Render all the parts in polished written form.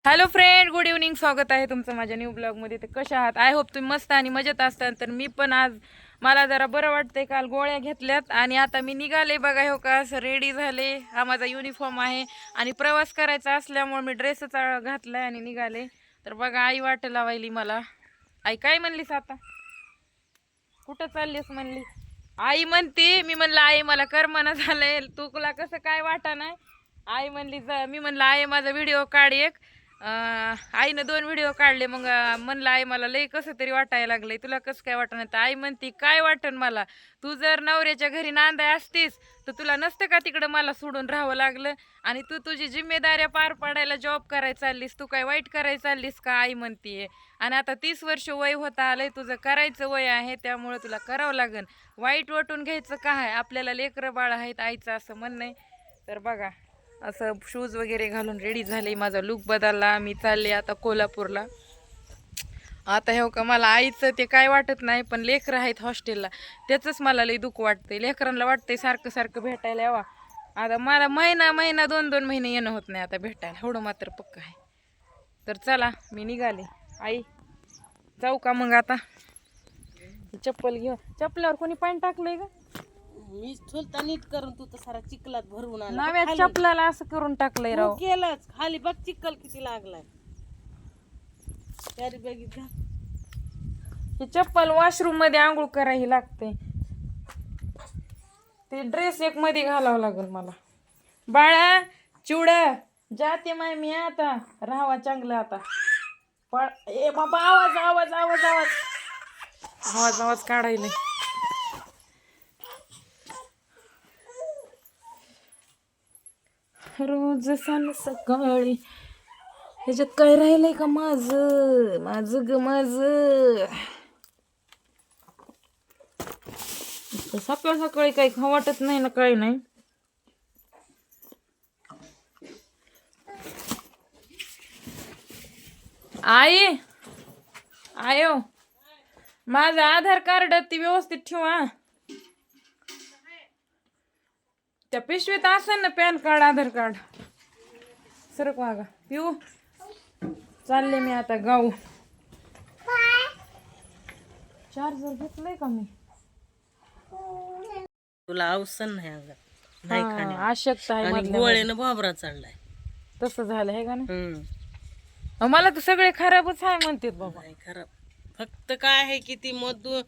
Hello friend, good evening. स्वागत आहे तुमचं माझ्या न्यू ब्लॉगमध्ये. तर कशा आहात? आय होप तुम्ही मस्त आणि मजेत असतात. तर मी पण आज मला जरा बरं वाटतंय. काल गोळ्या घेतल्यात आणि आता मी निघाले बघा. हो का, असं रेडी झाले. हा माझा युनिफॉर्म आहे आणि प्रवास करायचा असल्यामुळे मी ड्रेसच घातलाय आणि निघाले. तर बघा, आई वाट लावायली मला. आई काय म्हणलीस आता? कुठं चाललीस म्हणली? आई म्हणते. मी म्हणलं आई मला करमना झालंय, तुला कसं काय वाटा नाही. आई म्हणली मी म्हणलं आई माझा व्हिडिओ काढ एक. आईनं 2 व्हिडिओ काढले. मग म्हणलं आई मला लई कसं तरी वाटायला लागलंय, तुला कसं काय वाटणार? तर आई म्हणती काय वाटन मला, तू जर नवऱ्याच्या घरी नांदाय असतीस तर तुला नसतं का तिकडं मला सोडून राहावं लागलं, आणि तू तुझी जिम्मेदाऱ्या पार पाडायला जॉब करायला चाललीस, तू काय वाईट करायला चाललीस का? आई म्हणतीये. आणि आता 30 वर्ष वय होता आलंय, तुझं करायचं वय आहे, त्यामुळे तुला करावं लागन. वाईट वाटून घ्यायचं काय, आपल्याला लेकरं बाळ आहेत, आईचं असं म्हणणं आहे. तर बघा, असं शूज वगैरे घालून रेडी झाले. माझा लुक बदलला. मी चालले आता कोल्हापूरला. आता हे का, मला आईचं ते काय वाटत नाही, पण लेकरं आहेत हॉस्टेलला, त्याचंच मला लई दुःख वाटतंय. लेकरांना वाटतंय सारखं सारखं भेटायला यावा. आता मला महिना 2 महिने येणं होत नाही आता भेटायला, एवढं मात्र पक्का आहे. तर चला, मी निघाले. आई जाऊ का मग आता? चप्पल घेऊ. चप्पलावर कोणी पाणी टाकलंय का? मी चुलता नीट करून तू तर सारा चिखलात भरवून आणला. नव्या चपलाला असं करून टाकलंय राव. केलंच खाली बघ चिखल किती लागलाय. तरी बघितलं ही चप्पल वॉशरूम मध्ये आंघोळ करायला लागते. ते ड्रेस एक मध्ये घालावं लागेल मला. बाळा चिवडा जाते माय मी आता. राहावा चांगलं आता. ए बाबा, आवाज आवाज आवाज आवाज आवाज आवाज काढायला. रोज सकाळी ह्याच्यात काय राहिलंय का माझं माझं ग माझं. सकाळ सकाळी काही खाऊ वाटत नाही ना, काही नाही. आई आयो, माझं आधार कार्ड ती व्यवस्थित ठेवा. त्या पिशवीत असेल ना पॅन कार्ड, आधार कार्ड. सरक वागा पिऊ. चालले मी आता गाऊ. चार्जर घेतलंय का मी? तुला अवसन नाही अगं, नाही खाण्या आवश्यकता आहे आणि मधल्या गोळ्यानं भाबरा चढलाय. मध्ये. तसं झालं आहे का ना? मला तर सगळे खराबच आहे म्हणतात बाबा. नाही खराब, फक्त काय आहे की ती मधू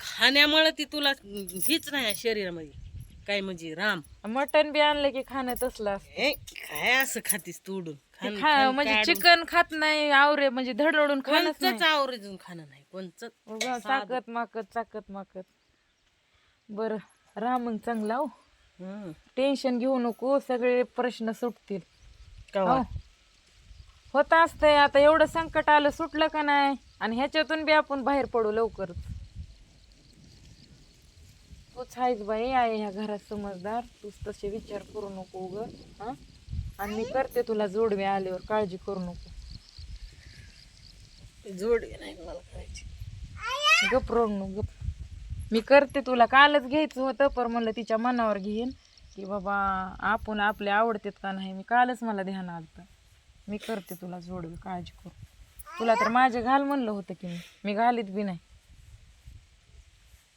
खाण्यामुळे ती तुला हीच नाही शरीरामध्ये काय म्हणजे राम. मटण बी आणलं की खाणं तसलं असतं. काय असं खातीस तोडून म्हणजे चिकन खात नाही आवरे, म्हणजे धडधडून खाणंच नाही. कोणचंच आवरेजून खाणं नाही कोणचंच. उगा चाकत माकत. बर राह मग चांगला. हो, टेन्शन घेऊ नको, सगळे प्रश्न सुटतील. कवा होत असतंय. आता एवढं संकट आलं, सुटलं का नाही, आणि ह्याच्यातून बी आपण बाहेर पडू लवकरच. तूच आहेस बाई आहे ह्या घरात समजदार, तूच तसे विचार करू नको उग. आणि मी करते तुला जोडवे आल्यावर, काळजी करू नको. जोडवी नाही मला करायची. गप रोडू गप. मी करते तुला. कालच घ्यायचं होतं पण म्हणलं तिच्या मनावर घेईन की बाबा आपण आपले आवडतेत का नाही. मी कालच मला ध्यान आलं. मी करते तुला जोडवे, काळजी करू. तुला तर माझे घाल म्हणलं होतं की मी घालीत बी नाही.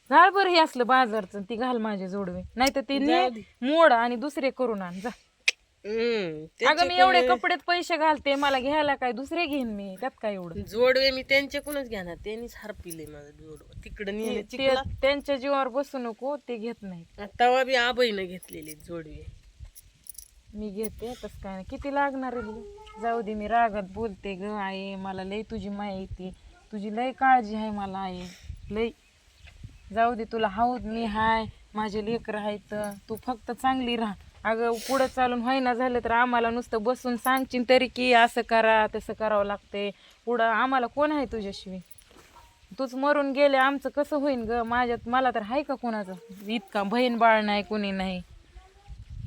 घाल बरं हे असलं बाजारचं, ती घाल माझे जोडवे, नाही तर ती मोड आणि दुसरे करून आण जा. अगं मी एवढे कपड्यात पैसे घालते, मला घ्यायला काय दुसरे घेईन मी, त्यात काय एवढं. जोडवे मी त्यांच्याकडूनच घेणार, त्यांनीच हरपिले माझं जोडवं तिकडं. त्यांच्या जीवावर बसू नको, ते घेत नाही. तवा बी आबाईनं घेतलेले जोडवे मी घेते, तसं काय नाही. किती लागणार आहे? जाऊ दे, मी रागात बोलते ग आई. मला लय तुझी माहिती, तुझी लय काळजी आहे मला आई, लय. जाऊ दे, तुला हाऊद मी हाय, माझे लेकर आहेत, तू फक्त चांगली राहा. अगं पुढं चालून व्हायना झालं तर आम्हाला नुसतं बसून सांगशील तरी की असं करा तसं करावं लागते. पुढं आम्हाला कोण आहे तुझ्याशिवाय? तूच मरून गेले आमचं कसं होईन ग? मला तर आहे का कोणाचं इतका बहीण बाळ नाही, कोणी नाही.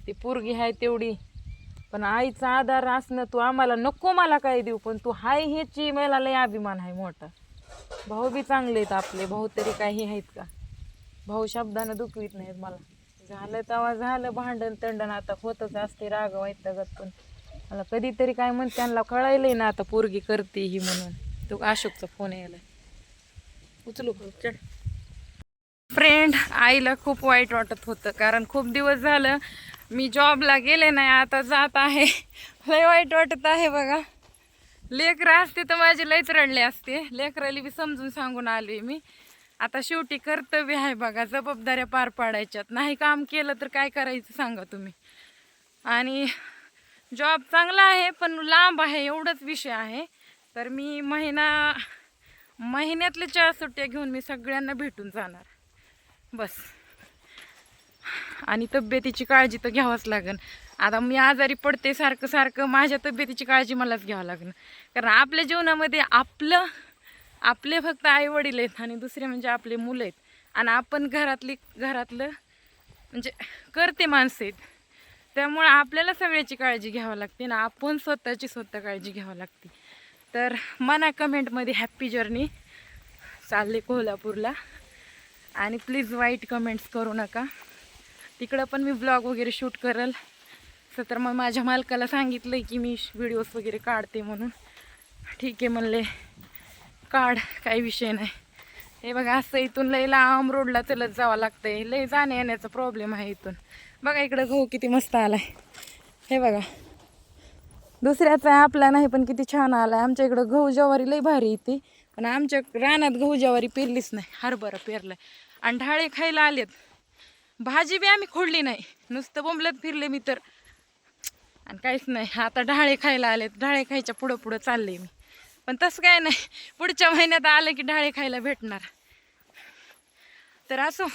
ती पोरगी आहे तेवढी, पण आईचा आधार असणं तू आम्हाला नको. मला काय देऊ, पण तू हाय ह्याची मला लय अभिमान आहे मोठा. भाऊ बी चांगले आहेत आपले. भाऊ तरी काही आहेत का? भाऊ शब्दानं दुखवीत नाहीत मला. झालं तेव्हा झालं, भांडण तंडण आता होतच असते, राग वैतागत. पण मला कधीतरी काय म्हणते त्यांना कळायलंय ना आता पोरगी करते ही म्हणून. तो अशोकचा फोन यायला उचलू चढ. फ्रेंड, आईला खूप वाईट वाटत होतं कारण खूप दिवस झालं मी जॉबला गेले नाही, आता जात आहे. लय वाईट वाटत आहे बघा. लेकरं असते तर माझी लयच रडले असते. लेकराली बी समजून सांगून आले मी. आता शेवटी कर्तव्य आहे बघा, जबाबदाऱ्या पार पाडायच्यात. नाही काम केलं तर काय करायचं सांगा तुम्ही. आणि जॉब चांगला आहे पण लांब आहे एवढंच विषय आहे. तर मी महिन्यातले 4 सुट्ट्या घेऊन मी सगळ्यांना भेटून जाणार बस. आणि तब्येतीची काळजी तर घ्यावंच लागेल. आता मी आजारी पडते सारखं सारखं, माझ्या तब्येतीची काळजी मलाच घ्यावं लागेल. कारण आपल्या जीवनामध्ये आपले फक्त आई वडील आहेत आणि दुसरे म्हणजे आपले मुलं आहेत. आणि आपण घरातलं म्हणजे करते माणसं आहेत. त्यामुळे आपल्याला सगळ्याची काळजी घ्यावी लागते ना. आपण स्वतः काळजी घ्यावी लागते. तर मना कमेंटमध्ये हॅप्पी जर्नी. चालले कोल्हापूरला. आणि प्लीज वाईट कमेंट्स करू नका. तिकडं पण मी ब्लॉग वगैरे शूट करेल. तर मग माझ्या मालकाला सांगितलं की मी व्हिडिओज वगैरे काढते म्हणून. ठीक आहे म्हणले, काढ, काही विषय नाही. हे बघा असं इथून लय लांब रोडला चलत जावं लागतंय. लय जाण्या येण्याचा प्रॉब्लेम आहे इथून. बघा इकडं गहू किती मस्त आलाय. हे बघा दुसऱ्याचा आहे आपला नाही पण किती छान आलाय. आमच्या इकडं गहू ज्वारी लय भारी येते पण आमच्या रानात गहू ज्वारी पेरलीच नाही. हरभरा पेरलाय आणि ढाळे खायला आलेत. भाजी बी आम्ही खोडली नाही, नुसतं बोंबलत फिरले मी तर. आणि काहीच नाही. आता ढाळे खायला आलेत. ढाळे खायच्या पुढं चालले मी. पण तसं काय नाही, पुढच्या महिन्यात आलं की ढाळे खायला भेटणार. तर असो,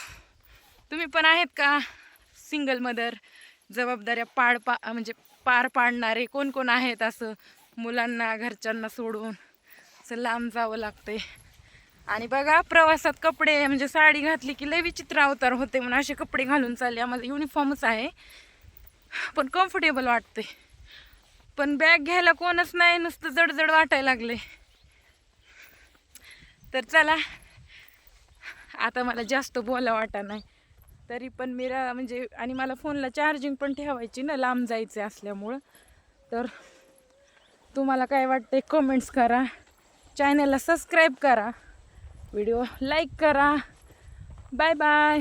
तुम्ही पण आहेत का सिंगल मदर, जबाबदाऱ्या म्हणजे पार पाडणारे कोण कोण आहेत असं मुलांना घरच्यांना सोडून असं लांब जावं लागतंय. आणि बघा प्रवासात कपडे म्हणजे साडी घातली की लय विचित्र अवतार होते म्हणून असे कपडे घालून चालले. आम्हाला युनिफॉर्मच आहे पण कम्फर्टेबल वाटते. पण बॅग घ्यायला कोणच नाही, नुसतं जड वाटायला लागले. तर चला, आता मला जास्त बोला वाटा नाही तरी पण मी म्हणजे आणि मला फोनला चार्जिंग पण ठेवायची ना लांब जायचं असल्यामुळं. तर तुम्हाला काय वाटते कमेंट्स करा, चॅनलला सबस्क्राईब करा, व्हिडिओ लाईक करा. Bye bye.